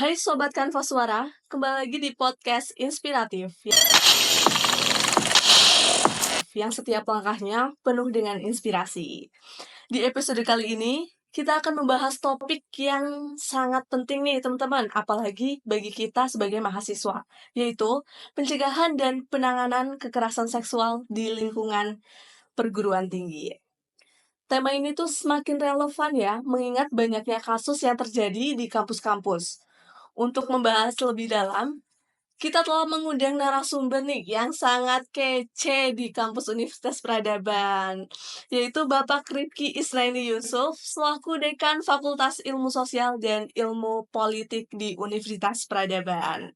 Hai Sobat Kanvas Suara, kembali lagi di podcast inspiratif yang setiap langkahnya penuh dengan inspirasi. Di episode kali ini, kita akan membahas topik yang sangat penting nih teman-teman, apalagi bagi kita sebagai mahasiswa, yaitu pencegahan dan penanganan kekerasan seksual di lingkungan perguruan tinggi. Tema ini tuh semakin relevan ya, mengingat banyaknya kasus yang terjadi di kampus-kampus. Untuk membahas lebih dalam, kita telah mengundang narasumber nih yang sangat kece di kampus Universitas Peradaban, yaitu Bapak Rifki Israini Yusuf, selaku Dekan Fakultas Ilmu Sosial dan Ilmu Politik di Universitas Peradaban.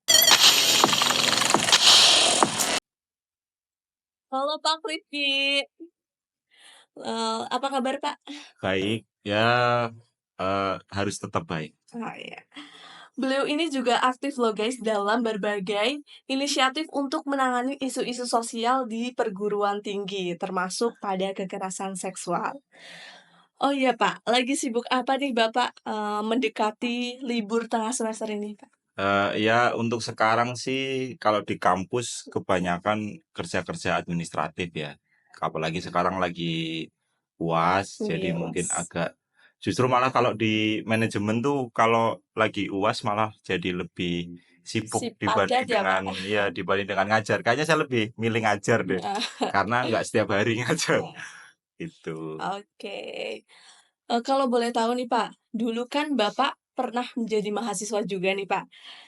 Halo Pak Rifki, apa kabar Pak? Baik, ya harus tetap baik. Oh iya. Beliau ini juga aktif loh guys dalam berbagai inisiatif untuk menangani isu-isu sosial di perguruan tinggi, termasuk pada kekerasan seksual. Oh iya Pak, lagi sibuk apa nih Bapak mendekati libur tengah semester ini Pak? Ya untuk sekarang sih kalau di kampus kebanyakan kerja-kerja administratif ya. Apalagi sekarang lagi UAS, jadi Iya, mungkin Mas. agak justru malah kalau di manajemen tuh kalau lagi UAS malah jadi lebih Si sibuk padat dibanding ya Pak. dibanding dengan ngajar. Kayaknya saya lebih milih ngajar deh, karena nggak setiap hari ngajar itu. Oke. Kalau boleh tahu nih Pak, dulu kan Bapak pernah menjadi mahasiswa juga nih Pak.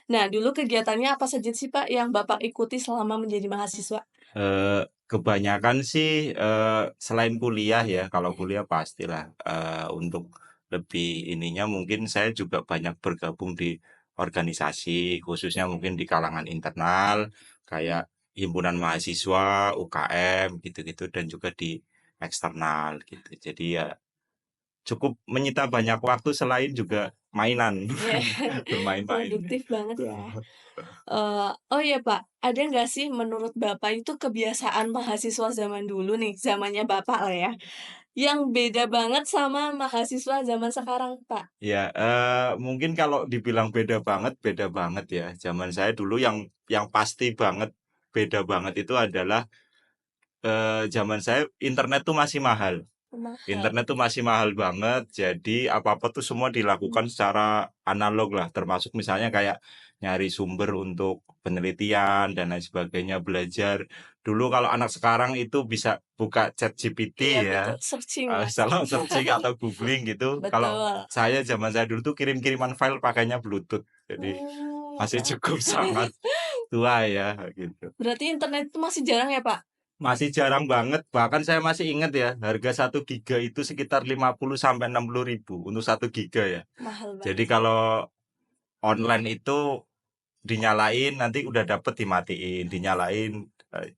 Nah, dulu kegiatannya apa saja sih Pak yang Bapak ikuti selama menjadi mahasiswa? Kebanyakan sih, selain kuliah ya, kalau kuliah pastilah, untuk lebih ininya mungkin saya juga banyak bergabung di organisasi, khususnya mungkin di kalangan internal, kayak himpunan mahasiswa, UKM, gitu-gitu, dan juga di eksternal gitu. Jadi ya cukup menyita banyak waktu selain juga mainan, Iya, bermain-main. produktif banget ya. Oh iya Pak, ada nggak sih menurut Bapak itu kebiasaan mahasiswa zaman dulu nih, zamannya Bapak lah ya, yang beda banget sama mahasiswa zaman sekarang, Pak? Ya, mungkin kalau dibilang beda banget ya. Zaman saya dulu yang pasti banget, beda banget itu adalah, zaman saya internet tuh masih mahal. Mahal. Internet tuh masih mahal banget, jadi apa-apa tuh semua dilakukan secara analog lah, termasuk misalnya kayak nyari sumber untuk penelitian dan lain sebagainya, belajar. Dulu kalau anak sekarang itu bisa buka ChatGPT Iya ya, betul, searching Mas. salah searching atau googling gitu. Kalau Betul. zaman saya dulu tuh kirim-kiriman file pakainya Bluetooth, jadi masih cukup sangat tua ya, gitu. Berarti internet itu masih jarang ya, Pak? Masih jarang banget, bahkan saya masih ingat ya, harga 1 giga itu sekitar 50.000 sampai 60.000 untuk 1 giga ya. Mahal Jadi banget. kalau online itu dinyalain nanti udah dapet dimatiin, dinyalain.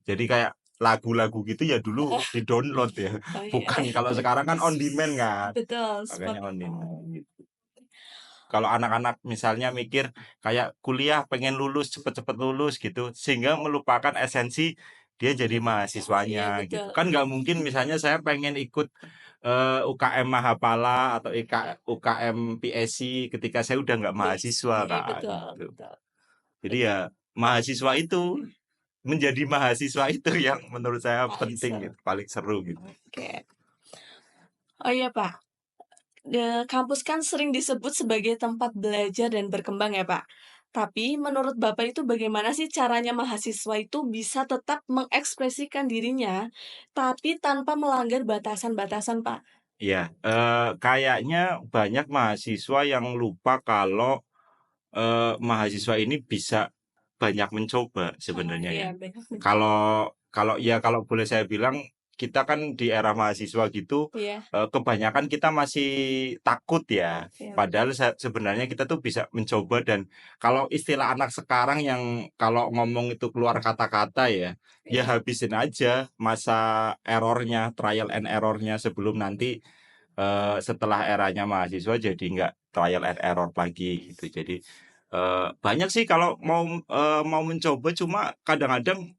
Jadi kayak lagu-lagu gitu ya dulu di-download ya. Oh iya. Bukan kalau sekarang kan on demand kan. Betul, Makanya on demand gitu. Kalau anak-anak misalnya mikir kayak kuliah pengen lulus, cepet-cepet lulus gitu, sehingga melupakan esensi dia jadi Iya mahasiswanya gitu. betul. Kan nggak mungkin misalnya saya pengen ikut UKM Mahapala atau UKM PSC ketika saya udah nggak mahasiswa Iya kan betul gitu. betul. Jadi Betul. ya mahasiswa itu menjadi mahasiswa itu yang menurut saya Paling penting seru. gitu, paling seru gitu. Oke. Oh iya, Pak. Kampus kan sering disebut sebagai tempat belajar dan berkembang ya, Pak. Tapi menurut Bapak itu bagaimana sih caranya mahasiswa itu bisa tetap mengekspresikan dirinya, tapi tanpa melanggar batasan-batasan, Pak? Iya, kayaknya banyak mahasiswa yang lupa kalau mahasiswa ini bisa banyak mencoba sebenarnya Iya, ya. banyak mencoba. Kalau kalau ya kalau boleh saya bilang, kita kan di era mahasiswa gitu, Iya, kebanyakan kita masih takut ya. iya betul. Padahal sebenarnya kita tuh bisa mencoba dan kalau istilah anak sekarang yang kalau ngomong itu keluar kata-kata ya, ya Iya, habisin aja masa error-nya, trial and error-nya sebelum nanti, setelah eranya mahasiswa jadi nggak trial and error lagi gitu. Jadi banyak sih kalau mau mencoba cuma kadang-kadang,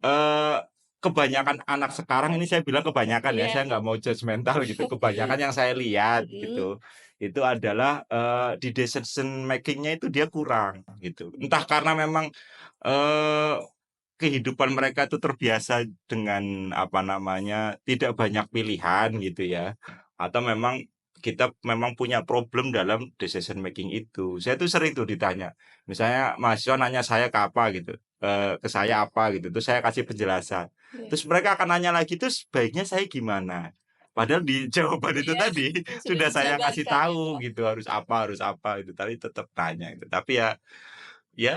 eee, kebanyakan anak sekarang ini saya bilang kebanyakan ya, saya Iya. nggak mau judgemental gitu, kebanyakan yang saya lihat Mhm. gitu, itu adalah, di decision making-nya itu dia kurang gitu. Entah karena memang, eee, kehidupan mereka itu terbiasa dengan apa namanya, tidak banyak pilihan gitu ya, atau memang kita memang punya problem dalam decision making itu. Saya tuh sering tuh ditanya, misalnya mahasiswa nanya saya ke apa gitu, ke saya apa gitu, terus saya kasih penjelasan. Iya. Terus mereka akan nanya lagi, "Terus baiknya saya gimana?" Padahal di jawaban itu Iya, tadi sudah sudah saya kasih dijabarkan itu. tahu gitu, harus apa gitu, tapi tetap nanya gitu. Tapi ya ya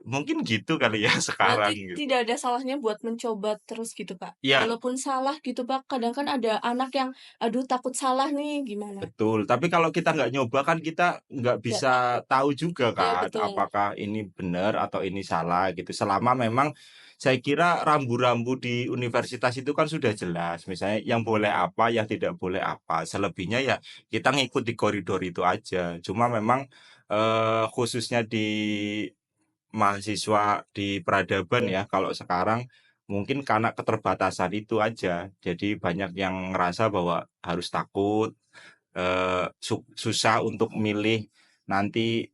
mungkin gitu kali ya Berarti sekarang gitu. tidak ada salahnya buat mencoba terus gitu, Kak? Ya Walaupun salah gitu, Kak, kadang kan ada anak yang, "Aduh takut salah nih," gimana? betul, tapi kalau kita nggak nyoba kan kita nggak Nggak bisa tahu. tahu juga Iya kan, betul. apakah ini benar atau ini salah gitu. Selama memang saya kira rambu-rambu di universitas itu kan sudah jelas, misalnya yang boleh apa, yang tidak boleh apa. Selebihnya ya kita ngikut di koridor itu aja. Cuma memang, khususnya di mahasiswa di peradaban ya, kalau sekarang mungkin karena keterbatasan itu aja. Jadi banyak yang ngerasa bahwa harus takut, susah untuk milih nanti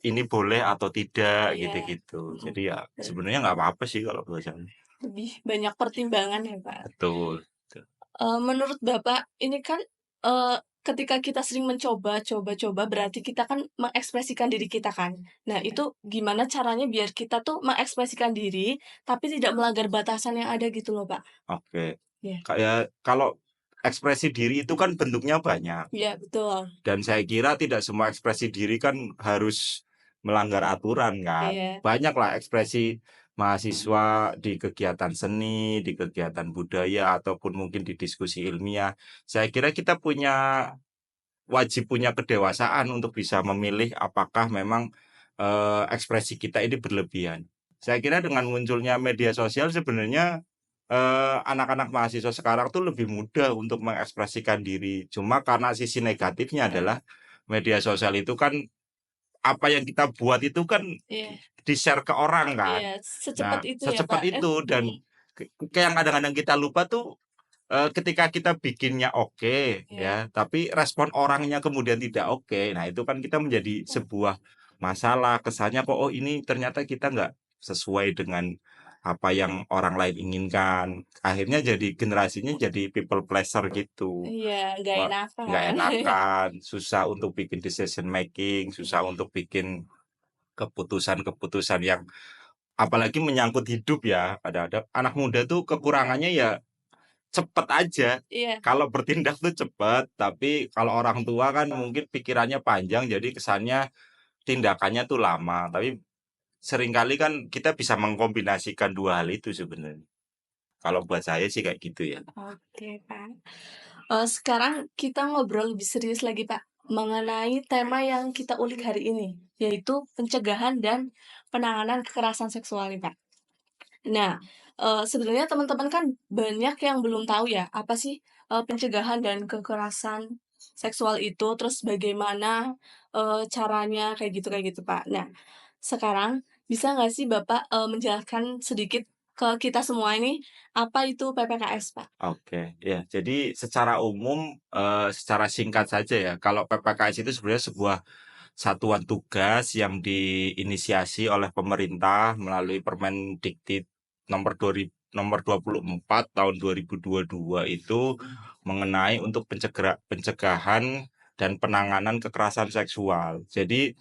ini boleh atau tidak Iya. gitu-gitu. Mhm. Jadi ya Ber sebenarnya nggak apa-apa sih kalau buat saya. Lebih banyak pertimbangan ya, Kak? Betul, betul. Menurut Bapak, ini kan, ketika kita sering mencoba, coba-coba, berarti kita kan mengekspresikan diri kita kan. Nah, itu gimana caranya biar kita tuh mengekspresikan diri, tapi tidak melanggar batasan yang ada gitu loh, Pak? Oke. Iya. Kayak kalau ekspresi diri itu kan bentuknya banyak. Iya, betul. Dan saya kira tidak semua ekspresi diri kan harus melanggar aturan kan. Iya. Banyaklah ekspresi mahasiswa di kegiatan seni, di kegiatan budaya, ataupun mungkin di diskusi ilmiah. Saya kira kita wajib punya kedewasaan untuk bisa memilih apakah memang, ekspresi kita ini berlebihan. Saya kira dengan munculnya media sosial sebenarnya, anak-anak mahasiswa sekarang tuh lebih mudah untuk mengekspresikan diri. Cuma karena sisi negatifnya adalah media sosial itu kan apa yang kita buat itu kan Iya. di-share ke orang kan. Iya, secepat Nah, itu ya, secepat Pak, itu dan mhm. kayak yang kadang-kadang kita lupa tuh, ketika kita bikinnya oke Iya. ya, tapi respon orangnya kemudian tidak oke, nah itu kan kita menjadi sebuah masalah, kesannya kok, "Oh ini ternyata kita nggak sesuai dengan apa yang orang lain inginkan." Akhirnya jadi generasinya jadi people pleaser gitu. Iya, nggak Wah, nggak enakan. enakan, susah untuk bikin decision making, susah untuk bikin keputusan-keputusan yang apalagi menyangkut hidup ya, kadang-kadang anak muda tuh kekurangannya ya cepet aja. Iya. Kalau bertindak tuh cepet, tapi kalau orang tua kan mungkin pikirannya panjang, jadi kesannya tindakannya tuh lama. Tapi seringkali kan kita bisa mengkombinasikan 2 hal itu sebenarnya. Kalau buat saya sih kayak gitu ya. Oke, Pak. Sekarang kita ngobrol lebih serius lagi, Pak, mengenai tema yang kita ulik hari ini, yaitu pencegahan dan penanganan kekerasan seksual nih, Pak. Nah, sebenarnya teman-teman kan banyak yang belum tahu ya, apa sih, pencegahan dan kekerasan seksual itu, terus bagaimana, caranya, kayak gitu, Pak. Nah, sekarang bisa nggak sih Bapak, menjelaskan sedikit ke kita semua ini, apa itu PPKS, Pak? Oke, ya. Jadi secara umum, secara singkat saja ya, kalau PPKS itu sebenarnya sebuah satuan tugas yang diinisiasi oleh pemerintah melalui Permendikti nomor 24 tahun 2022 itu mengenai untuk pencegahan dan penanganan kekerasan seksual. Jadi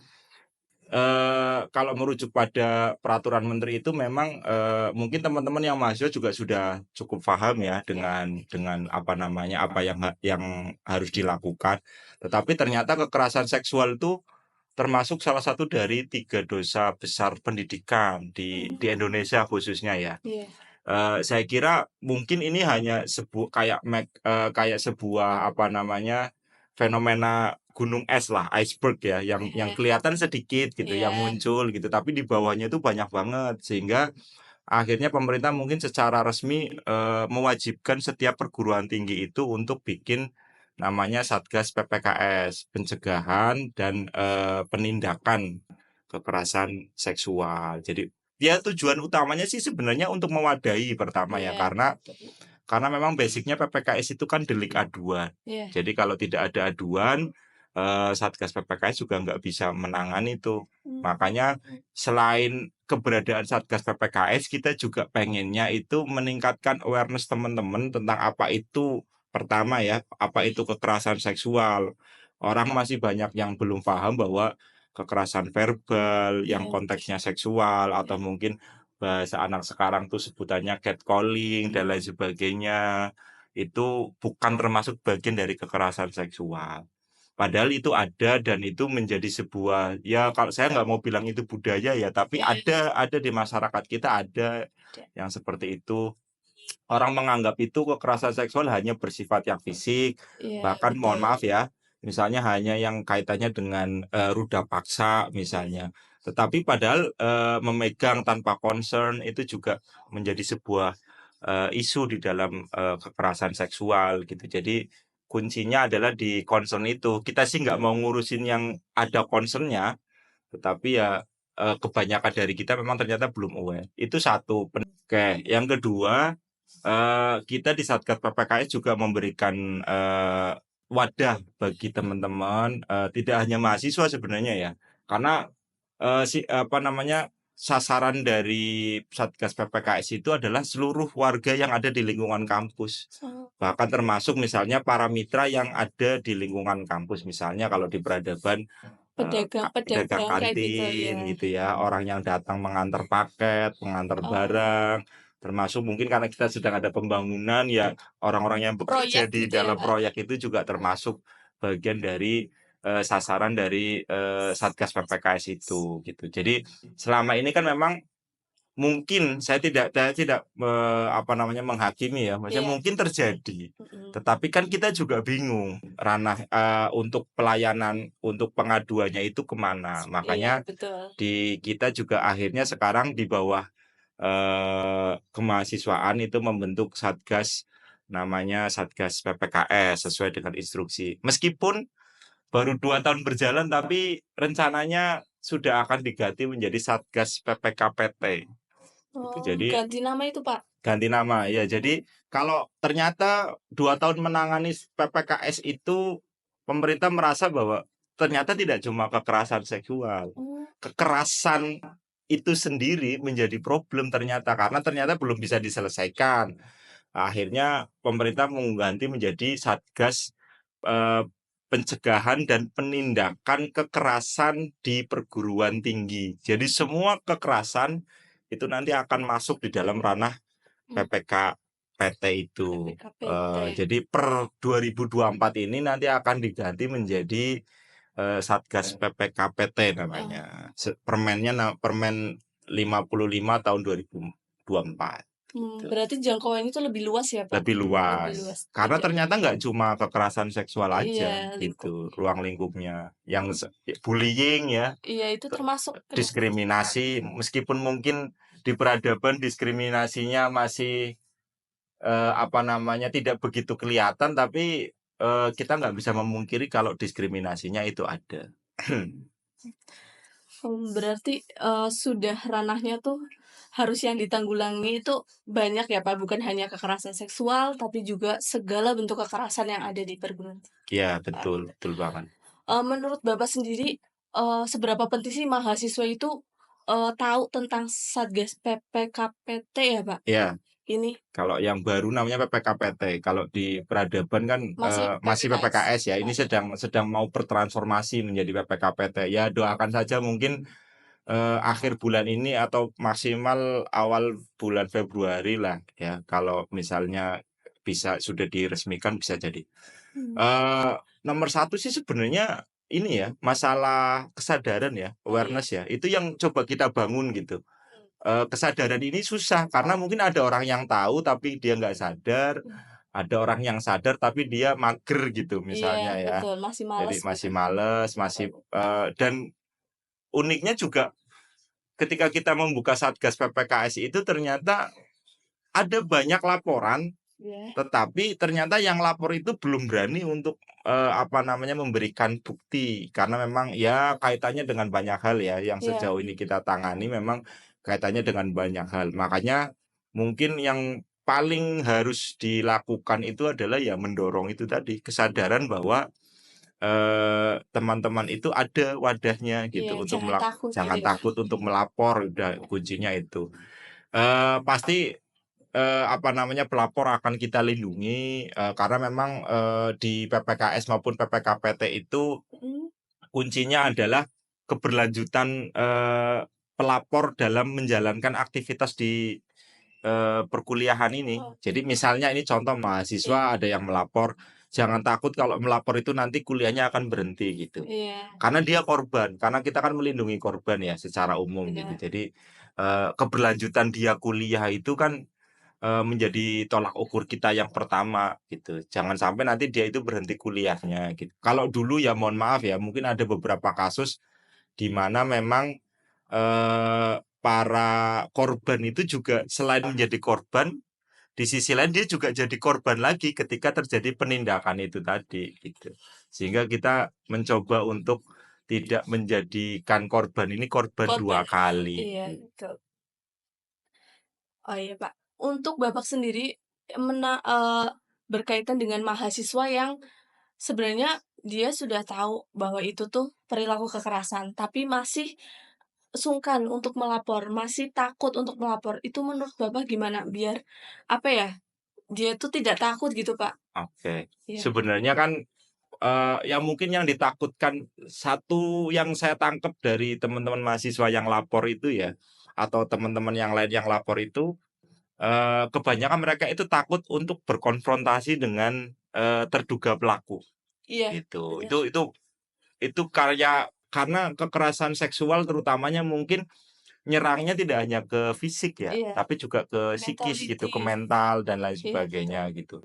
kalau merujuk pada peraturan menteri itu memang, mungkin teman-teman yang mahasiswa juga sudah cukup paham ya Ya. dengan apa namanya, apa yang harus dilakukan. Tetapi ternyata kekerasan seksual itu termasuk salah satu dari 3 dosa besar pendidikan di Mmm. Indonesia khususnya ya. Iya. Saya kira mungkin ini hanya kayak sebuah apa namanya, fenomena gunung es lah, iceberg ya, yang Iya. kelihatan sedikit gitu, yang Iya. muncul gitu, tapi di bawahnya itu banyak banget. Sehingga akhirnya pemerintah mungkin secara resmi, mewajibkan setiap perguruan tinggi itu untuk bikin namanya Satgas PPKS, pencegahan dan, penindakan kekerasan seksual. Jadi ya tujuan utamanya sih sebenarnya untuk mewadahi pertama ya, Iya, karena memang basicnya PPKS itu kan delik aduan. iya. Jadi kalau tidak ada aduan, Satgas PPKS juga nggak bisa menangani itu. Mmm, Makanya selain keberadaan Satgas PPKS, kita juga pengennya itu meningkatkan awareness teman-teman tentang apa itu, pertama ya, apa itu kekerasan seksual. Orang masih banyak yang belum paham bahwa kekerasan verbal yang iya, konteksnya seksual atau mungkin bahasa anak sekarang tuh sebutannya catcalling dan lain sebagainya, itu bukan termasuk bagian dari kekerasan seksual. Padahal itu ada dan itu menjadi sebuah, ya kalau saya nggak mau bilang itu budaya ya, tapi ada di masyarakat kita ada ada. yang seperti itu. Orang menganggap itu kekerasan seksual hanya bersifat yang fisik, Iya, bahkan mohon betul. maaf ya, misalnya hanya yang kaitannya dengan ruda paksa misalnya. Tetapi padahal memegang tanpa concern itu juga menjadi sebuah isu di dalam kekerasan seksual gitu. Jadi kuncinya adalah di concern itu. Kita sih nggak mau ngurusin yang ada concernnya, tetapi ya kebanyakan dari kita memang ternyata belum aware. Itu satu. Oke, yang kedua, kita di Satgas PPKS juga memberikan wadah bagi teman-teman, tidak hanya mahasiswa sebenarnya ya, karena apa namanya, sasaran dari Satgas PPKS itu adalah seluruh warga yang ada di lingkungan kampus. Oh, Bahkan termasuk misalnya para mitra yang ada di lingkungan kampus. Misalnya kalau di peradaban, pedagang pedagang-pedagang kayak gitu kantin ya. gitu ya, orang yang datang mengantar paket, mengantar Oh, barang, termasuk mungkin karena kita sedang ada pembangunan ya, orang-orang yang bekerja proyek di gitu ya, dalam Kak? proyek itu juga termasuk bagian dari sasaran dari Satgas PPKS itu gitu. Jadi selama ini kan memang mungkin saya tidak apa namanya, menghakimi ya, maksudnya Iya, mungkin terjadi. mhm. Tetapi kan kita juga bingung ranah untuk pelayanan, untuk pengaduannya itu kemana. Iya, Makanya betul. di kita juga akhirnya sekarang di bawah kemahasiswaan itu membentuk satgas, namanya Satgas PPKS sesuai dengan instruksi. Meskipun baru 2 tahun berjalan, tapi rencananya sudah akan diganti menjadi Satgas PPKPT. Gitu. Oh, Jadi ganti nama itu, Pak? ganti nama ya. Jadi kalau ternyata 2 tahun menangani PPKS itu, pemerintah merasa bahwa ternyata tidak cuma kekerasan seksual, Oh, kekerasan itu sendiri menjadi problem ternyata, karena ternyata belum bisa diselesaikan. Akhirnya pemerintah mengganti menjadi Satgas eh, Pencegahan dan Penindakan Kekerasan di Perguruan Tinggi. Jadi semua kekerasan itu nanti akan masuk di dalam ranah mmm, PPK PT itu. PPKPT. Jadi per 2024 ini nanti akan diganti menjadi Satgas PPKPT Oh, namanya. Permen 55 tahun 2024 gitu. berarti jangkauannya itu lebih luas ya, Pak? Lebih Lebih luas. luas, Karena tidak ternyata nggak cuma kekerasan seksual aja iya, gitu, lingkupnya. ruang lingkupnya. Yang bullying ya, Iya, itu termasuk kena diskriminasi, meskipun mungkin di peradaban diskriminasinya masih apa namanya, tidak begitu kelihatan, tapi kita nggak bisa memungkiri kalau diskriminasinya itu ada. berarti, sudah ranahnya tuh harus yang ditanggulangi itu banyak ya, Pak? Bukan hanya kekerasan seksual, tapi juga segala bentuk kekerasan yang ada di perguruan Iya, Pak. betul betul banget. Menurut Bapak sendiri, seberapa penting sih mahasiswa itu, tahu tentang Satgas PPKPT ya, Pak? Iya. Ini Kalau yang baru namanya PPKPT, kalau di peradaban kan masih masih PPKS? PPKS ya. Ini Oh, sedang sedang mau bertransformasi menjadi PPKPT. Ya doakan saja mungkin akhir bulan ini atau maksimal awal bulan Februari lah ya. Kalau misalnya bisa sudah diresmikan bisa jadi. mmm, Eh Nomor satu sih sebenarnya ini ya, masalah kesadaran ya, oh iya, awareness ya. Itu yang coba kita bangun gitu. Kesadaran ini susah karena mungkin ada orang yang tahu tapi dia nggak sadar, mmm, ada orang yang sadar tapi dia mager gitu iya misalnya ya. betul, masih males Jadi gitu. masih males, masih dan uniknya juga ketika kita membuka Satgas PPKS itu ternyata ada banyak laporan, Iya, tetapi ternyata yang lapor itu belum berani untuk apa namanya, memberikan bukti karena memang ya kaitannya dengan banyak hal ya yang iya, sejauh ini kita tangani memang kaitannya dengan banyak hal. Makanya mungkin yang paling harus dilakukan itu adalah ya mendorong itu tadi, kesadaran bahwa teman-teman itu ada wadahnya Iya, gitu untuk jangan takut gitu jangan ya, Kak. takut untuk melapor, udah kuncinya itu. Pasti apa namanya, pelapor akan kita lindungi, karena memang, di PPKS maupun PPKPT itu Mhm. kuncinya adalah keberlanjutan, pelapor dalam menjalankan aktivitas di, perkuliahan ini. Oke. Jadi misalnya ini contoh Iya, mahasiswa ada yang melapor, jangan takut kalau melapor itu nanti kuliahnya akan berhenti gitu. iya, Karena dia korban, karena kita kan melindungi korban ya secara umum gitu. benar. Jadi, keberlanjutan dia kuliah itu kan menjadi tolak ukur kita yang pertama gitu. Jangan sampai nanti dia itu berhenti kuliahnya gitu. Kalau dulu ya mohon maaf ya, mungkin ada beberapa kasus di mana memang para korban itu juga selain menjadi korban, di sisi lain dia juga jadi korban lagi ketika terjadi penindakan itu tadi gitu. Sehingga kita mencoba untuk tidak menjadikan korban ini korban Korban. dua kali. Iya, betul. Oh iya, Pak. Untuk Bapak sendiri, berkaitan dengan mahasiswa yang sebenarnya dia sudah tahu bahwa itu tuh perilaku kekerasan, tapi masih sungkan untuk melapor, masih takut untuk melapor. Itu menurut Bapak gimana? Biar, apa ya, dia tuh tidak takut gitu, Pak. Oke. Iya. Sebenarnya kan ya mungkin yang ditakutkan, satu yang saya tangkap dari teman-teman mahasiswa yang lapor itu ya, atau teman-teman yang lain yang lapor itu, kebanyakan mereka itu takut untuk berkonfrontasi dengan, terduga pelaku, Iya, gitu. bener. Itu karena kekerasan seksual terutamanya mungkin nyerangnya tidak hanya ke fisik ya, Iya, tapi juga ke psikis mentality. gitu, ke mental dan lain Iya, betul. sebagainya gitu.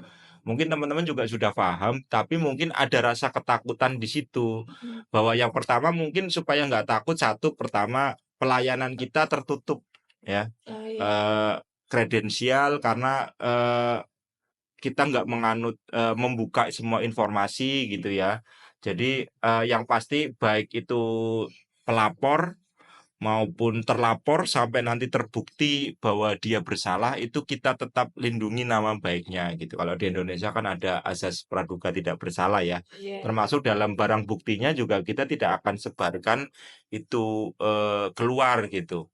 Mungkin teman-teman juga sudah paham, tapi mungkin ada rasa ketakutan di situ. Mhm. Bahwa yang pertama mungkin supaya nggak takut, satu, pertama pelayanan kita tertutup ya. Oh, iya. Kredensial karena, kita nggak membuka semua informasi gitu ya. Jadi, yang pasti baik itu pelapor maupun terlapor sampai nanti terbukti bahwa dia bersalah, itu kita tetap lindungi nama baiknya gitu. Kalau di Indonesia kan ada azas praduga tidak bersalah ya. Iya. Termasuk dalam barang buktinya juga kita tidak akan sebarkan itu, keluar gitu.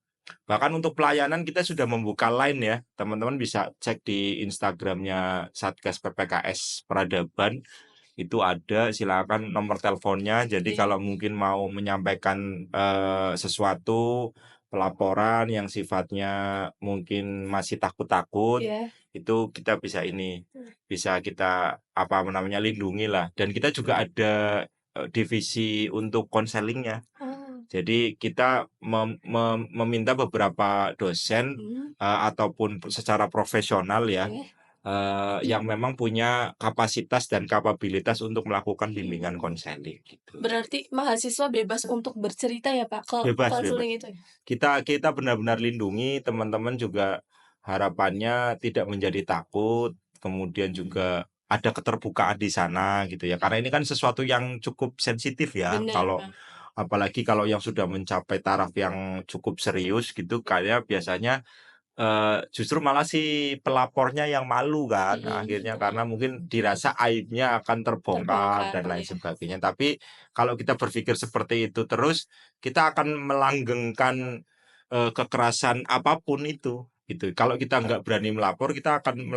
Bahkan untuk pelayanan kita sudah membuka line ya, teman-teman bisa cek di Instagramnya Satgas PPKS Peradaban, itu ada, silakan nomor teleponnya. Jadi Iya. kalau mungkin mau menyampaikan, sesuatu, pelaporan yang sifatnya mungkin masih takut-takut, Iya. itu kita bisa bisa kita, apa namanya, lindungi lah. Dan kita juga ada, divisi untuk konselingnya. Oh. Jadi kita meminta beberapa dosen, Mhm. ataupun secara profesional ya, Iya. yang memang punya kapasitas dan kapabilitas untuk melakukan bimbingan konseling gitu. Berarti mahasiswa bebas untuk bercerita ya, Pak, ke Bebas bebas. konseling itu ya? Kita benar-benar lindungi, teman-teman juga harapannya tidak menjadi takut, kemudian juga ada keterbukaan di sana gitu ya. Karena ini kan sesuatu yang cukup sensitif ya, Benar, Bang. apalagi kalau yang sudah mencapai taraf yang cukup serius gitu, kayak biasanya justru malah si pelapornya yang malu kan akhirnya, Mhm. karena mungkin dirasa aibnya akan terbongkar Terbongkar, dan lain iya. sebagainya. Tapi kalau kita berpikir seperti itu terus, kita akan melanggengkan, kekerasan apapun itu, gitu. Kalau kita nggak berani melapor, kita akan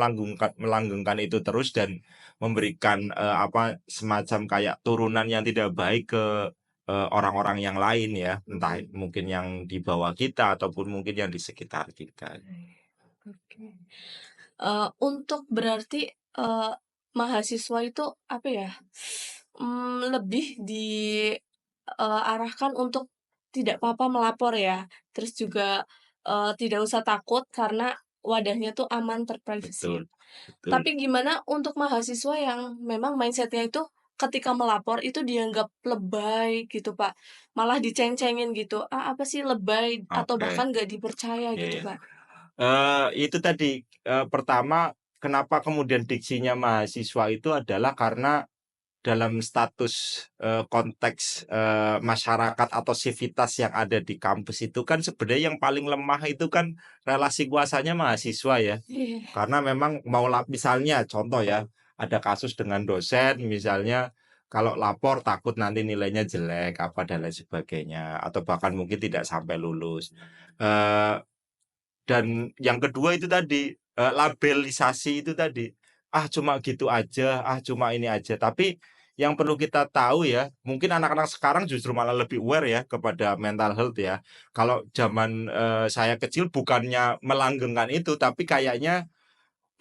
melanggengkan itu terus dan memberikan, apa, semacam kayak turunan yang tidak baik ke orang-orang yang lain ya, entah mungkin yang di bawah kita ataupun mungkin yang di sekitar kita. Oke. Untuk berarti, mahasiswa itu apa ya, lebih arahkan untuk tidak apa-apa melapor ya, terus juga, tidak usah takut karena wadahnya tuh aman, terprivasi. Betul betul. Tapi gimana untuk mahasiswa yang memang mindset-nya itu ketika melapor itu dianggap lebay gitu, Pak, malah diceng-cengin gitu, "Ah, apa sih lebay," atau Oke, bahkan nggak dipercaya iya gitu, iya. Pak? Itu tadi, pertama kenapa kemudian diksinya mahasiswa itu adalah karena dalam status, konteks, masyarakat atau sivitas yang ada di kampus itu kan sebenarnya yang paling lemah itu kan relasi kuasanya mahasiswa ya. Iya. Karena memang misalnya contoh ya, ada kasus dengan dosen misalnya kalau lapor takut nanti nilainya jelek apa dan lain sebagainya atau bahkan mungkin tidak sampai lulus. Eee dan yang kedua itu tadi, labelisasi itu tadi, "Ah, cuma gitu aja, ah, cuma ini aja." Tapi yang perlu kita tahu ya, mungkin anak-anak sekarang justru malah lebih aware ya kepada mental health ya. Kalau zaman, saya kecil bukannya melanggengkan itu, tapi kayaknya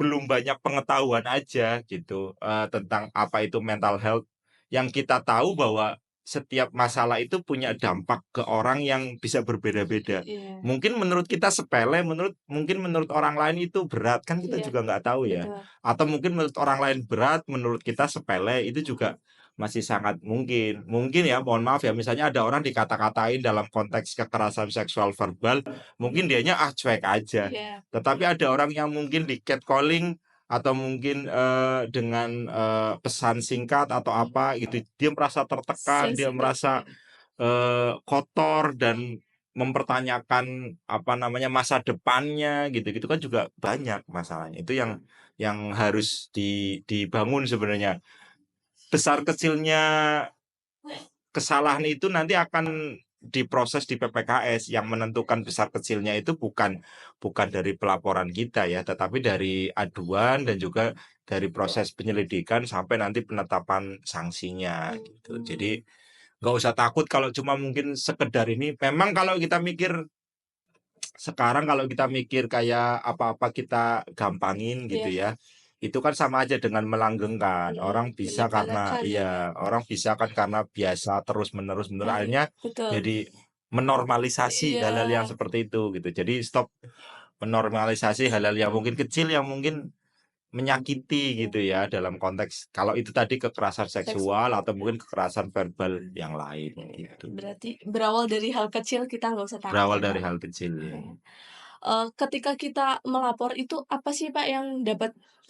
belum banyak pengetahuan aja gitu, tentang apa itu mental health. Yang kita tahu bahwa setiap masalah itu punya dampak ke orang yang bisa berbeda-beda. Iya. Mungkin menurut kita sepele, mungkin menurut orang lain itu berat, kan kita Iya, juga nggak tahu ya. betul. Atau mungkin menurut orang lain berat, menurut kita sepele, itu juga masih sangat mungkin. Mungkin ya, mohon maaf ya, misalnya ada orang dikata-katain dalam konteks kekerasan seksual verbal, mungkin dianya, "Ah, cuek aja." Iya, Tetapi ada orang yang mungkin di catcalling atau mungkin, dengan, pesan singkat atau apa gitu, dia merasa tertekan, dia sensitif merasa, ya. kotor dan mempertanyakan, apa namanya, masa depannya gitu-gitu kan juga banyak masalahnya. Itu yang harus dibangun sebenarnya. Besar kecilnya kesalahan itu nanti akan diproses di PPKS, yang menentukan besar kecilnya itu bukan dari pelaporan kita ya, tetapi dari aduan dan juga dari proses penyelidikan sampai nanti penetapan sanksinya gitu. Jadi nggak usah takut kalau cuma mungkin sekedar ini. Memang kalau kita mikir sekarang kalau kita mikir kayak apa-apa kita gampangin gitu Iya, ya, itu kan sama aja dengan melanggengkan. iya, Orang bisa karena menyepelekan ya, Kak. iya, orang bisa kan karena biasa terus-menerus Iya, akhirnya betul. jadi menormalisasi Iya, hal-hal yang seperti itu gitu. Jadi stop menormalisasi hal-hal yang mungkin kecil yang mungkin menyakiti gitu ya dalam konteks kalau itu tadi kekerasan seks seksual atau mungkin kekerasan verbal yang lain gitu. berarti berawal dari hal kecil kita nggak usah takut Berawal ya, dari Kak? hal kecil ya. Iya. Ketika kita melapor itu apa sih, Pak, yang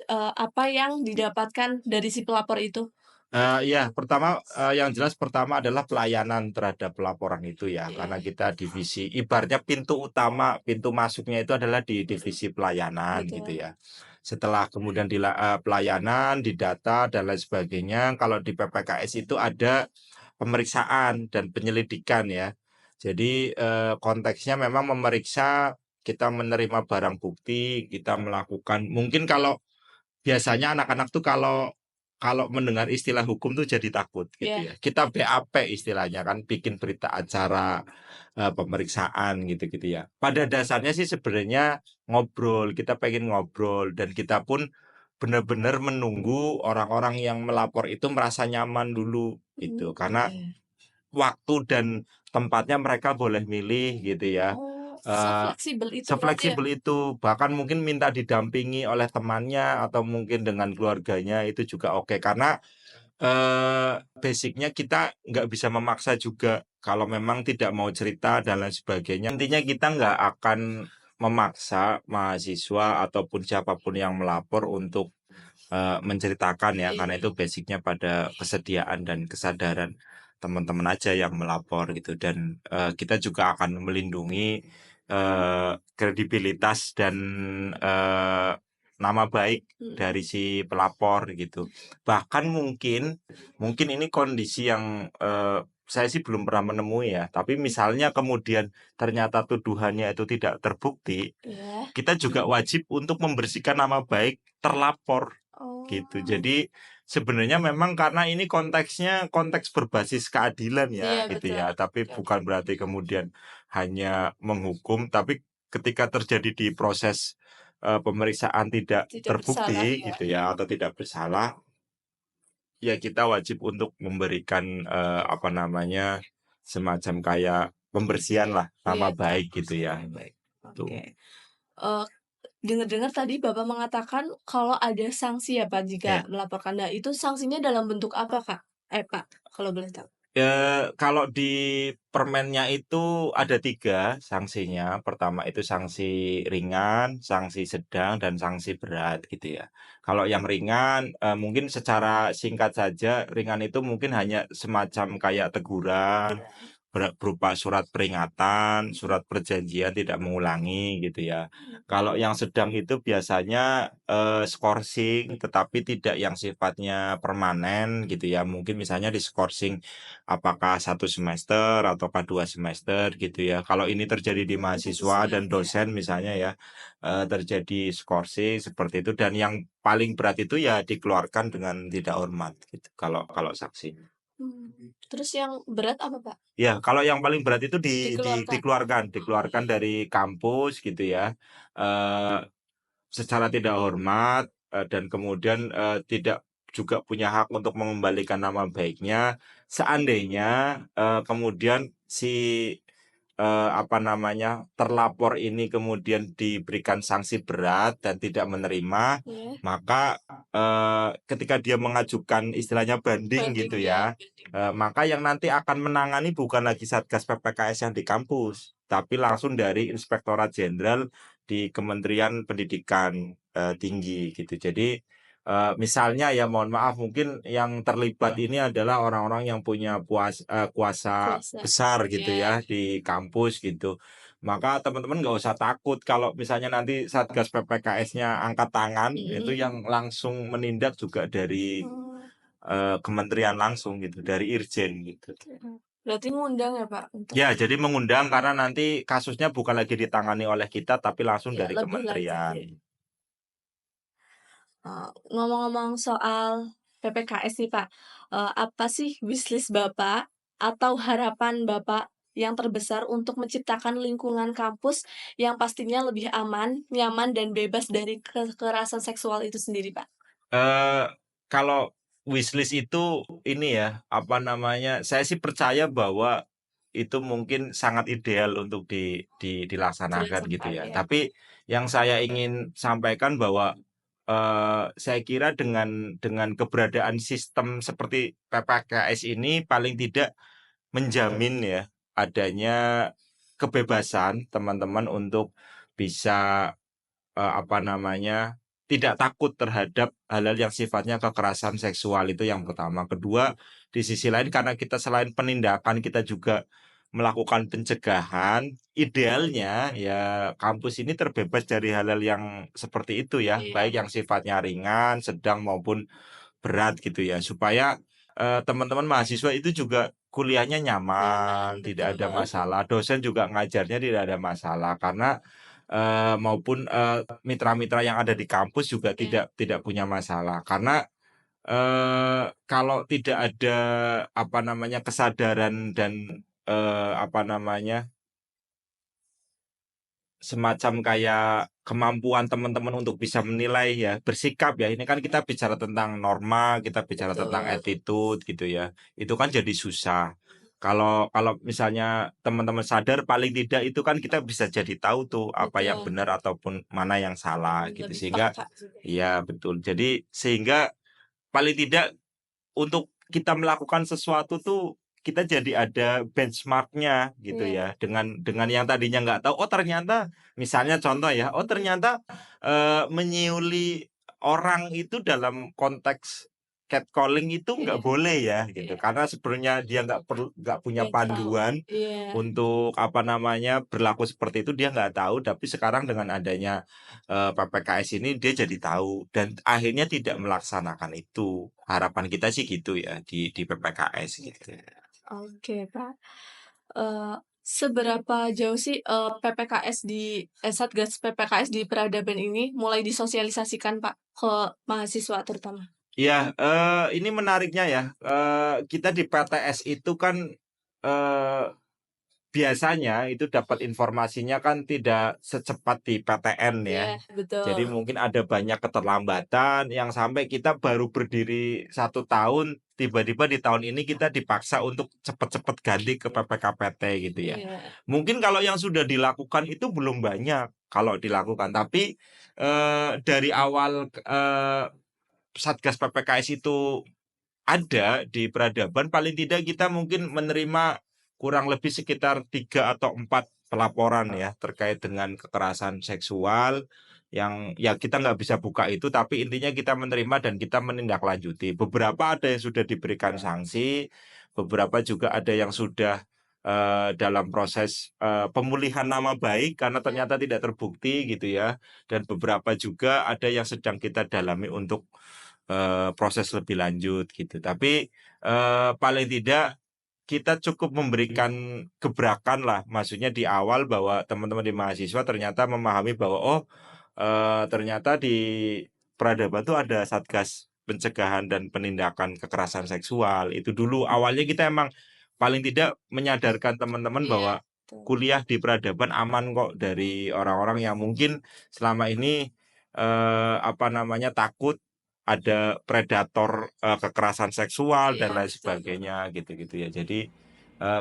apa yang didapatkan dari si pelapor itu? Iya, pertama, yang jelas pertama adalah pelayanan terhadap laporan itu ya, karena Iya, kita divisi ibaratnya pintu utama, pintu masuknya itu adalah di divisi pelayanan gitu betul. ya. Setelah kemudian pelayanan, didata dan lain sebagainya, kalau di PPKS itu ada pemeriksaan dan penyelidikan ya. Jadi, konteksnya memang memeriksa, kita menerima barang bukti, kita melakukan mungkin kalau biasanya anak-anak tuh kalau kalau mendengar istilah hukum tuh jadi takut gitu Iya, ya. Kita BAP istilahnya kan, bikin berita acara, pemeriksaan gitu-gitu ya. Pada dasarnya sih sebenarnya ngobrol, kita pengen ngobrol dan kita pun benar-benar menunggu orang-orang yang melapor itu merasa nyaman dulu gitu. Karena iya. waktu dan tempatnya mereka boleh milih gitu ya. Oh, Eee, se-fleksibel itu berarti ya? Sefleksibel itu, bahkan mungkin minta didampingi oleh temannya atau mungkin dengan keluarganya itu juga oke. Karena, basic-nya kita nggak bisa memaksa juga kalau memang tidak mau cerita dan lain sebagainya. Intinya kita nggak akan memaksa mahasiswa ataupun siapapun yang melapor untuk menceritakan ya, karena Iya, itu basicnya pada kesediaan dan kesadaran teman-teman aja yang melapor gitu dan, kita juga akan melindungi, kredibilitas dan, eee, nama baik mhm, dari si pelapor gitu. Bahkan mungkin ini kondisi yang, saya sih belum pernah menemui ya, tapi misalnya kemudian ternyata tuduhannya itu tidak terbukti, iya. kita juga wajib untuk membersihkan nama baik terlapor. Gitu. Oh, Jadi sebenarnya memang karena ini konteksnya konteks berbasis keadilan iya ya gitu betul. ya, tapi bukan berarti kemudian hanya menghukum, tapi ketika terjadi di proses, pemeriksaan tidak Tidak bersalah terbukti ya? gitu ya atau tidak bersalah, ya kita wajib untuk memberikan, apa namanya, semacam kayak pembersihan lah Iya, nama baik gitu ya, nama baik. tuh. Oke. Eee, dengar-dengar tadi Bapak mengatakan kalau ada sanksi ya, Pak, jika Ya. melaporkan. Nah, itu sanksinya dalam bentuk apa, Kak? Pak, kalau boleh tahu? Kalau di permennya itu ada 3 sanksinya. Pertama itu sanksi ringan, sanksi sedang, dan sanksi berat gitu ya. Kalau yang ringan, mungkin secara singkat saja, ringan itu mungkin hanya semacam kayak teguran, berupa surat peringatan, surat perjanjian tidak mengulangi gitu ya. Kalau yang sedang itu biasanya, skorsing, tetapi tidak yang sifatnya permanen gitu ya. Mungkin misalnya diskorsing apakah 1 semester ataukah 2 semester gitu ya. Kalau ini terjadi di Satu mahasiswa dan semester. dosen misalnya ya, terjadi skorsing seperti itu dan yang paling berat itu ya dikeluarkan dengan tidak hormat gitu kalau kalau saksinya. Terus yang berat apa, Pak? Ya, kalau yang paling berat itu Dikeluarkan? dikeluarkan dari kampus gitu ya, eee, secara tidak hormat, dan kemudian, tidak juga punya hak untuk mengembalikan nama baiknya, seandainya, kemudian si, apa namanya, terlapor ini kemudian diberikan sanksi berat dan tidak menerima, Iya. maka, ketika dia mengajukan istilahnya banding Banding gitu ya. ya, maka yang nanti akan menangani bukan lagi Satgas PPKS yang di kampus, tapi langsung dari Inspektorat Jenderal di Kementerian Pendidikan, Tinggi gitu. Jadi, misalnya ya mohon maaf mungkin yang terlibat ini adalah orang-orang yang punya kuasa Kuasa. besar gitu Ya. ya di kampus gitu. Maka teman-teman nggak usah takut kalau misalnya nanti Satgas PPKS-nya angkat tangan, itu yang langsung menindak juga dari, Oh, kementerian langsung gitu, dari Irjen gitu. berarti ngundang ya, Pak, untuk Ya, jadi mengundang karena nanti kasusnya bukan lagi ditangani oleh kita, tapi langsung ya dari lebih lagi. kementerian. Ngomong-ngomong soal PPKS nih, Pak, apa sih wishlist Bapak atau harapan Bapak yang terbesar untuk menciptakan lingkungan kampus yang pastinya lebih aman, nyaman, dan bebas dari kekerasan seksual itu sendiri, Pak? Eee, Kalau wishlist itu ini ya, apa namanya, saya sih percaya bahwa itu mungkin sangat ideal untuk dilaksanakan gitu Dirasakan ya. ya. Tapi yang saya ingin sampaikan bahwa, saya kira dengan keberadaan sistem seperti PPKS ini paling tidak menjamin ya adanya kebebasan teman-teman untuk bisa apa namanya, tidak takut terhadap hal-hal yang sifatnya kekerasan seksual itu yang pertama. Kedua, di sisi lain karena kita selain penindakan kita juga melakukan pencegahan, idealnya ya kampus ini terbebas dari hal-hal yang seperti itu ya, Iya, baik yang sifatnya ringan, sedang maupun berat gitu ya. Supaya, teman-teman mahasiswa itu juga kuliahnya nyaman, nyaman, betul, tidak ada heeh. masalah, dosen juga ngajarnya tidak ada masalah karena maupun, mitra-mitra yang ada di kampus juga Iya, tidak punya masalah. Karena, kalau tidak ada, apa namanya, kesadaran dan, apa namanya, semacam kayak kemampuan teman-teman untuk bisa menilai ya, bersikap ya, ini kan kita bicara tentang norma, kita bicara tentang betul, attitude gitu ya, itu kan jadi susah. Kalau kalau misalnya teman-teman sadar paling tidak itu kan kita bisa jadi tahu tuh apa yang betul, benar ataupun mana yang salah gitu. lebih Sehingga peka juga. iya betul. Jadi sehingga paling tidak untuk kita melakukan sesuatu tuh, kita jadi ada benchmark-nya gitu Iya, ya, dengan yang tadinya nggak tahu, oh ternyata misalnya contoh ya, oh ternyata, menyiuli orang itu dalam konteks catcalling itu iya, nggak boleh ya gitu, iya, karena sebenarnya dia nggak punya nggak tahu. panduan Iya, untuk apa namanya, berlaku seperti itu dia nggak tahu, tapi sekarang dengan adanya, PPKS ini dia jadi tahu dan akhirnya tidak melaksanakan itu. Harapan kita sih gitu ya di PPKS gitu. oke, Pak. Seberapa jauh sih, Satgas PPKS di peradaban ini mulai disosialisasikan, Pak, ke mahasiswa terutama? Iya, ini menariknya ya, kita di PTS itu kan, eee, biasanya itu dapat informasinya kan tidak secepat di PTN ya. Iya, betul. Jadi mungkin ada banyak keterlambatan yang sampai kita baru berdiri 1 tahun, tiba-tiba di tahun ini kita dipaksa untuk cepet-cepet ganti ke PPKPT gitu ya. Iya, Mungkin kalau yang sudah dilakukan itu belum banyak kalau dilakukan, tapi, dari awal, Satgas PPKS itu ada di peradaban, paling tidak kita mungkin menerima kurang lebih sekitar 3 atau 4 pelaporan ya terkait dengan kekerasan seksual yang ya kita nggak bisa buka itu, tapi intinya kita menerima dan kita menindaklanjuti. Beberapa ada yang sudah diberikan sanksi, beberapa juga ada yang sudah dalam proses pemulihan nama baik karena ternyata tidak terbukti gitu ya, dan beberapa juga ada yang sedang kita dalami untuk proses lebih lanjut gitu. Tapi paling tidak kita cukup memberikan gebrakan lah, maksudnya di awal bahwa teman-teman di mahasiswa ternyata memahami bahwa oh ternyata di peradaban tuh ada Satgas Pencegahan dan Penindakan Kekerasan Seksual. Itu dulu awalnya kita emang paling tidak menyadarkan teman-teman Iya, bahwa betul. kuliah di peradaban aman kok dari orang-orang yang mungkin selama ini apa namanya takut ada predator kekerasan seksual dan Iya, lain betul. sebagainya gitu-gitu ya. Jadi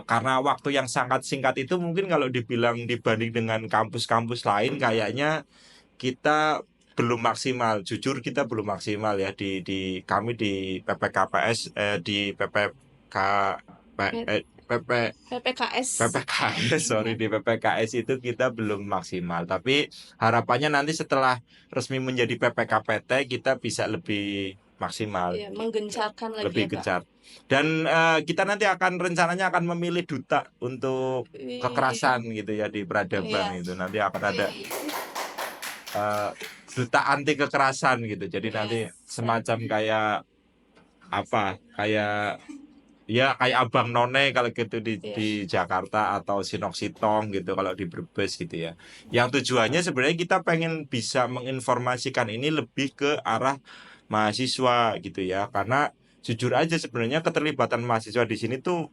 karena waktu yang sangat singkat itu mungkin kalau dibilang dibanding dengan kampus-kampus lain kayaknya kita belum maksimal. Jujur kita belum maksimal ya di kami di PPKPS di PPK PP PPKS. PPKS sorry di PPKS itu kita belum maksimal. Tapi harapannya nanti setelah resmi menjadi PPKPT kita bisa lebih maksimal, Iya, menggencarkan lagi lebih ya, Pak. gencar. Dan kita nanti akan rencananya akan memilih duta untuk Wih, kekerasan gitu ya di peradaban iya, itu. Nanti akan ada eh, duta anti kekerasan gitu. Jadi nanti iya, semacam kayak apa? Kayak ya kayak Abang None kalau gitu iya. di Jakarta atau Sitong gitu kalau di Brebes gitu ya. Yang tujuannya sebenarnya kita pengen bisa menginformasikan ini lebih ke arah mahasiswa gitu ya. Karena jujur aja sebenarnya keterlibatan mahasiswa di sini tuh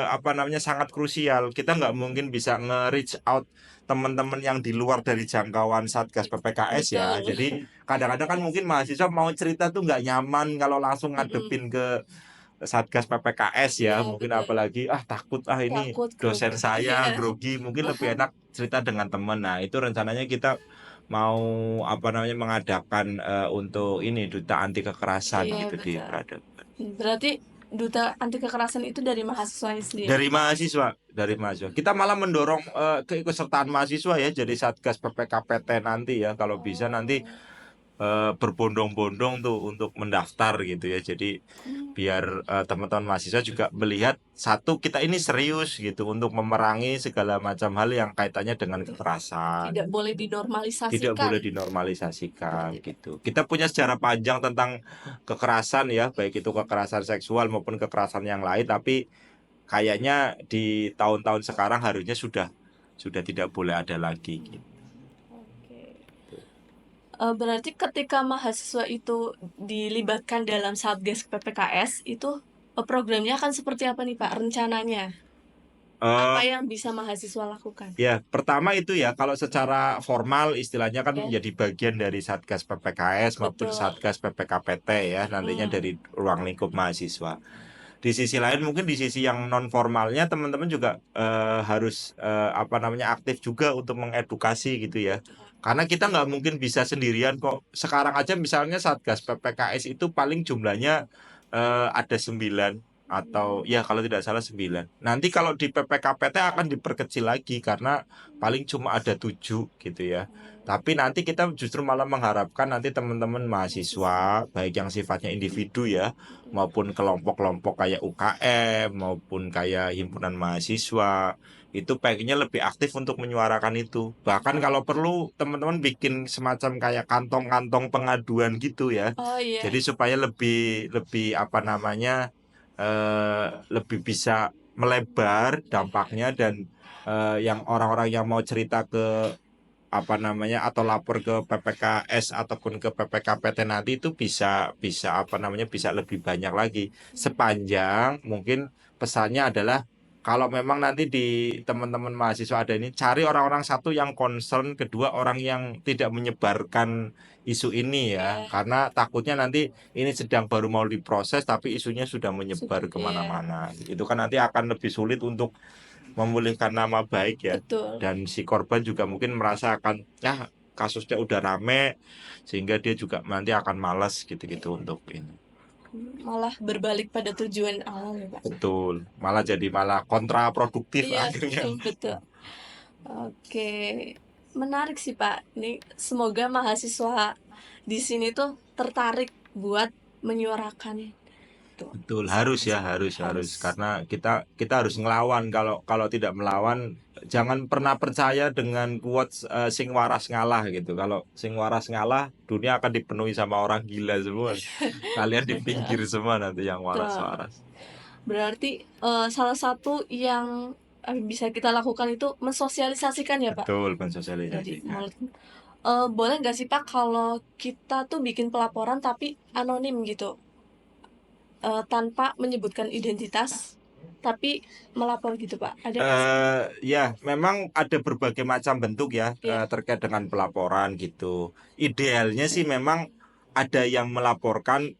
apa namanya sangat krusial. Kita nggak mungkin bisa nge-reach out teman-teman yang di luar dari jangkauan Satgas PPKS ya. Betul. Jadi kadang-kadang kan mungkin mahasiswa mau cerita tuh nggak nyaman kalau langsung Mm-mm. ngadepin ke Satgas PPKS ya, Iya, mungkin betul. apalagi takut ini Takut dosen grogi. saya Iya. grogi, mungkin lebih enak cerita dengan teman. Nah, itu rencananya kita mau apa namanya mengadakan untuk ini duta anti kekerasan Iya, gitu di betul. peradaban. Berarti duta anti kekerasan itu dari mahasiswanya sendiri. Dari mahasiswa. Kita malah mendorong keikutsertaan mahasiswa ya jadi Satgas PPKPT nanti ya kalau bisa nanti Oh. berbondong-bondong tuh untuk mendaftar gitu ya. Jadi Hmm. biar teman-teman mahasiswa juga melihat satu kita ini serius gitu untuk memerangi segala macam hal yang kaitannya dengan Tidak kekerasan. boleh Tidak dinormalisasikan. boleh dinormalisasikan gitu. Kita punya sejarah panjang tentang kekerasan ya, baik itu kekerasan seksual maupun kekerasan yang lain, tapi kayaknya di tahun-tahun sekarang harusnya sudah tidak boleh ada lagi gitu. Oke. Berarti ketika mahasiswa itu dilibatkan dalam Satgas PPKS, itu programnya akan seperti apa nih Pak rencananya? Apa Eh yang bisa mahasiswa lakukan? Ya, pertama itu ya, kalau secara formal istilahnya kan Ya, menjadi bagian dari Satgas PPKS maupun betul. Satgas PPKPT ya, nantinya Mm-mm. dari ruang lingkup mahasiswa. Di sisi lain mungkin di sisi yang non formalnya teman-teman juga harus apa namanya aktif juga untuk mengedukasi gitu ya. Karena kita nggak mungkin bisa sendirian kok. Sekarang aja misalnya Satgas PPKS itu paling jumlahnya ada 9 atau ya kalau tidak salah 9. Nanti kalau di PPKPT akan diperkecil lagi karena paling cuma ada 7 gitu ya. Tapi nanti kita justru malah mengharapkan nanti teman-teman Mahasiswa. mahasiswa baik yang sifatnya individu ya maupun kelompok-kelompok kayak UKM maupun kayak himpunan mahasiswa itu pengennya lebih aktif untuk menyuarakan itu. Bahkan kalau perlu teman-teman bikin semacam kayak kantong-kantong pengaduan gitu ya. Oh iya. Jadi supaya lebih lebih apa namanya lebih bisa melebar dampaknya dan yang orang-orang yang mau cerita ke apa namanya atau lapor ke PPKS ataupun ke PPKPT nanti itu bisa bisa apa namanya bisa lebih banyak lagi sepanjang mungkin pesannya adalah kalau memang nanti di teman-teman mahasiswa ada ini cari orang-orang satu yang concern kedua orang yang tidak menyebarkan isu ini ya Iya. karena takutnya nanti ini sedang baru mau diproses tapi isunya sudah Sudah, menyebar iya. kemana-mana itu kan nanti akan lebih sulit untuk memulihkan nama baik ya Betul. dan si korban juga mungkin merasa akan ya kasusnya udah rame sehingga dia juga nanti akan malas gitu-gitu untuk ini. Malah berbalik pada tujuan awal ya, Pak? Betul, malah kontraproduktif Iya, akhirnya. betul. Oke, menarik sih Pak. Ini semoga mahasiswa di sini tuh tertarik buat menyuarakan tuh Betul, harus ya, harus. harus. Karena kita harus ngelawan. Kalau kalau tidak melawan, jangan pernah percaya dengan quotes sing waras ngalah gitu. Kalau sing waras ngalah, dunia akan dipenuhi sama orang gila semua. Kalian di Betul, pinggir semua nanti yang betul. waras-waras. Berarti salah satu yang bisa kita lakukan itu mensosialisasikan ya Pak. Betul, Jadi mensosialisasikan. mulut. Boleh nggak sih Pak kalau kita tuh bikin pelaporan tapi anonim gitu, tanpa menyebutkan identitas, tapi melapor gitu Pak. Ada nggak sih? Ya, memang ada berbagai macam bentuk ya, Iya, terkait dengan pelaporan gitu. Idealnya sih memang ada yang melaporkan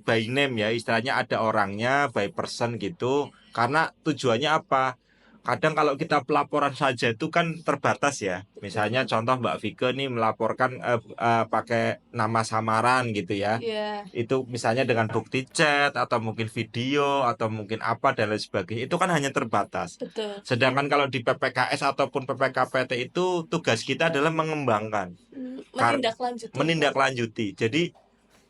by name ya, istilahnya ada orangnya, by person gitu. Karena tujuannya apa? Kadang kalau kita pelaporan saja itu kan terbatas ya. Misalnya betul. contoh Mbak Vike nih melaporkan pakai nama samaran gitu ya. Iya, Itu misalnya dengan bukti chat atau mungkin video atau mungkin apa dan lain sebagainya. Itu kan hanya terbatas. betul. Sedangkan kalau di PPKS ataupun PPKPT itu tugas kita adalah mengembangkan, Menindaklanjuti Pak. menindaklanjuti. Jadi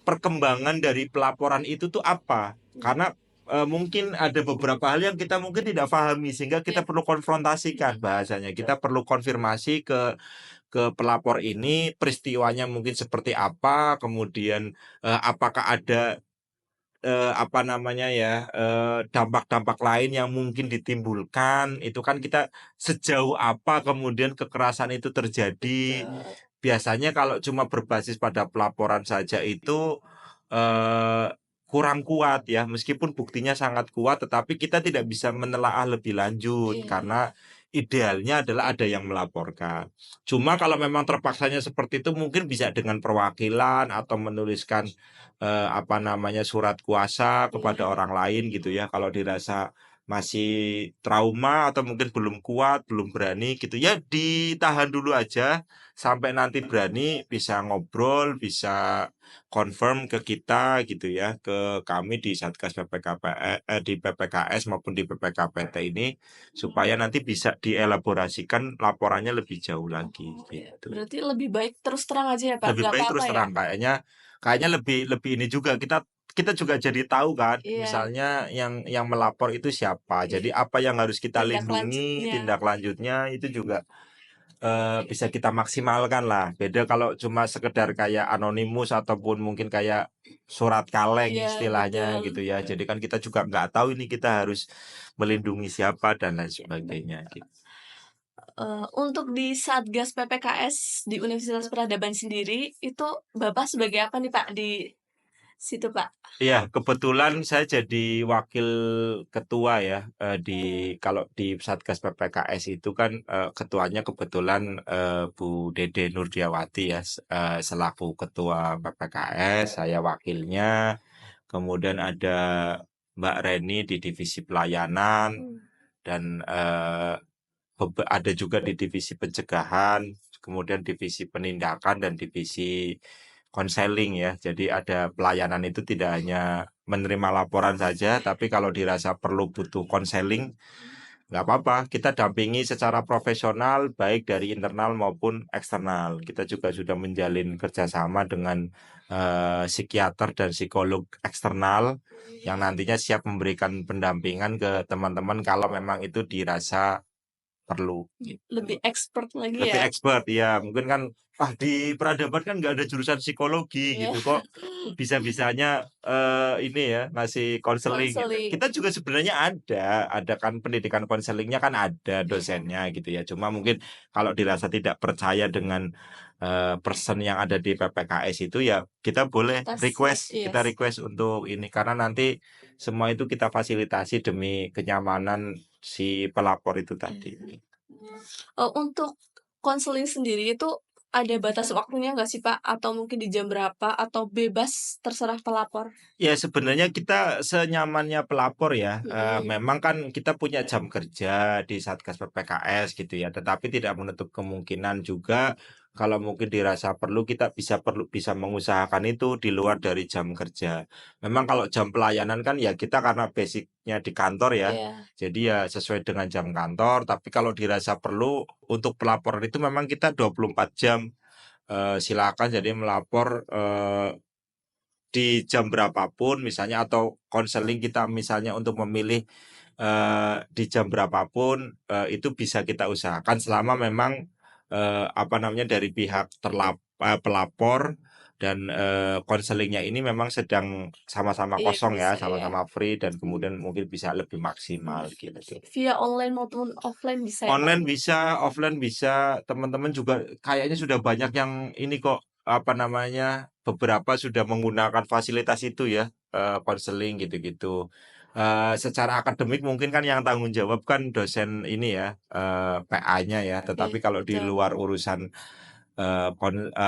perkembangan dari pelaporan itu tuh apa? Karena mungkin ada beberapa hal yang kita mungkin tidak pahami sehingga Iya, kita perlu konfrontasikan bahasanya. Kita perlu konfirmasi ke pelapor ini peristiwanya mungkin seperti apa, kemudian apakah ada apa namanya ya, dampak-dampak lain yang mungkin ditimbulkan, itu kan kita sejauh apa kemudian kekerasan itu terjadi. betul. Biasanya kalau cuma berbasis pada pelaporan saja itu, eee, kurang kuat ya, meskipun buktinya sangat kuat, tetapi kita tidak bisa menelaah lebih lanjut, Iya, karena idealnya adalah ada yang melaporkan. Cuma kalau memang terpaksanya seperti itu mungkin bisa dengan perwakilan atau menuliskan apa namanya, surat kuasa kepada iya. orang lain gitu ya, kalau dirasa masih trauma atau mungkin belum kuat, belum berani gitu ya, ditahan dulu aja sampai nanti berani bisa ngobrol, bisa confirm ke kita gitu ya, ke kami di Satgas di PPKS maupun di PPKPT ini supaya nanti bisa dielaborasikan laporannya lebih jauh lagi Oh, iya. gitu. Berarti lebih baik terus terang aja ya Pak, Lebih nggak baik apa-apa terus ya? terang, kayaknya kayaknya lebih lebih ini juga, kita kita juga jadi tahu kan, Iya, misalnya yang melapor itu siapa, jadi iya. apa yang harus kita Tindak lindungi, lanjutnya. tindak lanjutnya itu juga bisa kita maksimalkan lah. Beda kalau cuma sekedar kayak anonimus ataupun mungkin kayak surat kaleng Iya, istilahnya betul. gitu ya. Jadi kan kita juga nggak tahu ini kita harus melindungi siapa dan lain sebagainya gitu. Untuk di Satgas PPKS di Universitas Peradaban sendiri, itu Bapak sebagai apa nih Pak di situ Pak? Iya, kebetulan saya jadi wakil ketua ya, kalau di Satgas PPKS itu kan, ketuanya kebetulan, Bu Dede Nurdiawati ya, selaku ketua PPKS, saya wakilnya, kemudian ada Mbak Reni di divisi pelayanan Mmm, dan, ada juga di divisi pencegahan, kemudian divisi penindakan dan divisi konseling ya. Jadi ada pelayanan itu tidak hanya menerima laporan saja, tapi kalau dirasa perlu butuh konseling, nggak apa-apa. Kita dampingi secara profesional, baik dari internal maupun eksternal. Kita juga sudah menjalin kerjasama dengan psikiater dan psikolog eksternal yang nantinya siap memberikan pendampingan ke teman-teman kalau memang itu dirasa perlu lebih gitu. expert lagi Lebih ya? expert ya, mungkin kan, di peradaban kan nggak ada jurusan psikologi Iya, gitu, kok bisa-bisanya, ini ya, ngasih konseling gitu. konseling. Kita juga sebenarnya ada kan pendidikan konselingnya kan ada dosennya gitu ya, cuma mungkin kalau dirasa tidak percaya dengan, person yang ada di PPKS itu ya kita boleh Iya kita sih. request untuk ini, karena nanti semua itu kita fasilitasi demi kenyamanan si pelapor itu tadi. Untuk konseling sendiri itu ada batas waktunya nggak sih, Pak? Atau mungkin di jam berapa atau bebas terserah pelapor? Ya sebenarnya kita senyamannya pelapor ya, Mhm. memang kan kita punya jam kerja di Satgas PPKS gitu ya, tetapi tidak menutup kemungkinan juga kalau mungkin dirasa perlu kita bisa mengusahakan itu di luar dari jam kerja. Memang kalau jam pelayanan kan ya kita karena basic-nya di kantor ya, Iya. jadi ya sesuai dengan jam kantor, tapi kalau dirasa perlu untuk pelaporan itu memang kita 24 jam, silakan jadi melapor, di jam berapapun misalnya atau konseling kita misalnya untuk memilih di jam berapapun itu bisa kita usahakan selama memang apa namanya dari pihak pelapor dan konselingnya ini memang sedang sama-sama Iya kosong bisa ya, ya. sama-sama free dan kemudian mungkin bisa lebih maksimal gitu. Via online maupun offline bisa ya, Pak? Online bisa, offline bisa, teman-teman juga kayaknya sudah banyak yang ini kok, apa namanya, beberapa sudah menggunakan fasilitas itu ya, konseling gitu-gitu. Secara akademik mungkin kan yang tanggung jawab kan dosen ini ya, PA-nya ya, Iya, tetapi kalau di betul. luar urusan,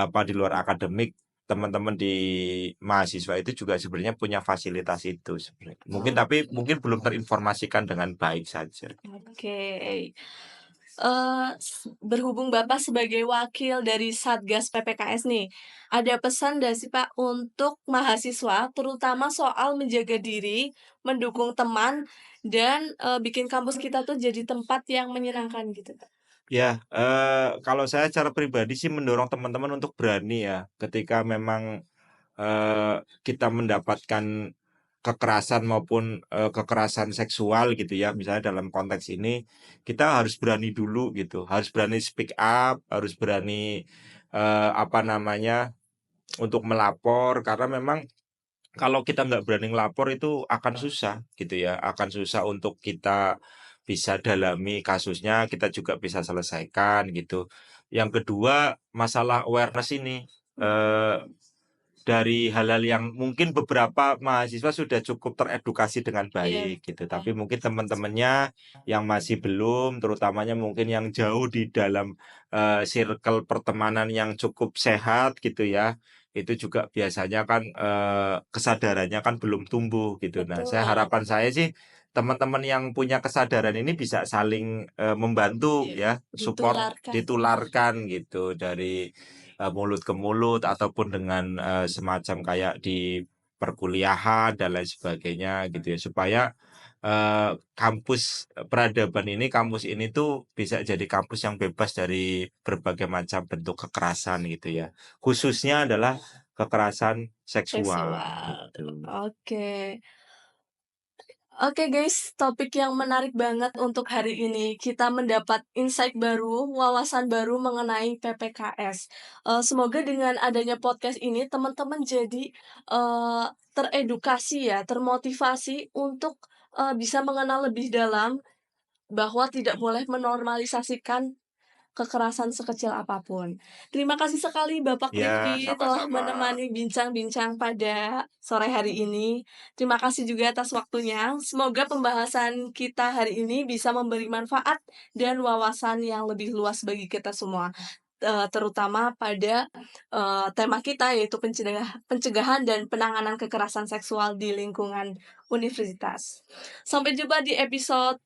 di luar akademik, teman-teman di mahasiswa itu juga sebenarnya punya fasilitas itu sebenarnya. Tapi mungkin belum terinformasikan dengan baik saja. Oke. Berhubung Bapak sebagai wakil dari Satgas PPKS nih, ada pesan nggak sih Pak untuk mahasiswa, terutama soal menjaga diri, mendukung teman, dan, bikin kampus kita tuh jadi tempat yang menyenangkan gitu, Kak? Ya, kalau saya secara pribadi sih mendorong teman-teman untuk berani ya, ketika memang, kita mendapatkan kekerasan maupun, kekerasan seksual gitu ya, misalnya dalam konteks ini, kita harus berani dulu gitu, harus berani speak up, harus berani, apa namanya, untuk melapor karena memang kalau kita nggak berani ngelapor itu akan susah gitu ya, akan susah untuk kita bisa dalami kasusnya, kita juga bisa selesaikan gitu. Yang kedua, masalah awareness ini, eee, dari hal-hal yang mungkin beberapa mahasiswa sudah cukup teredukasi dengan Iya, baik gitu, betul. tapi mungkin teman-temannya yang masih belum, terutamanya mungkin yang jauh di dalam, circle pertemanan yang cukup sehat gitu ya, itu juga biasanya kan, kesadarannya kan belum tumbuh gitu. Nah, Betul. harapan saya sih teman-teman yang punya kesadaran ini bisa saling, membantu Iya, ya, support ditularkan. ditularkan gitu dari mulut ke mulut ataupun dengan, semacam kayak di perkuliahan dan lain sebagainya gitu ya, supaya, peradaban ini, kampus ini tuh bisa jadi kampus yang bebas dari berbagai macam bentuk kekerasan gitu ya. Khususnya adalah kekerasan seksual Seksual. gitu. Oke. Oke guys, topik yang menarik banget untuk hari ini. Kita mendapat insight baru, wawasan baru mengenai PPKS. Semoga dengan adanya podcast ini teman-teman jadi, teredukasi ya, termotivasi untuk, bisa mengenal lebih dalam bahwa tidak boleh menormalisasikan kekerasan sekecil apapun. Terima kasih sekali Bapak Ya, Rifki telah sama-sama. menemani bincang-bincang pada sore hari ini. Terima kasih juga atas waktunya. Semoga pembahasan kita hari ini bisa memberi manfaat dan wawasan yang lebih luas bagi kita semua, terutama pada, tema kita yaitu pencegahan dan penanganan kekerasan seksual di lingkungan universitas. Sampai jumpa di episode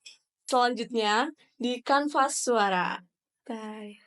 selanjutnya di Kanvas Suara. Bye.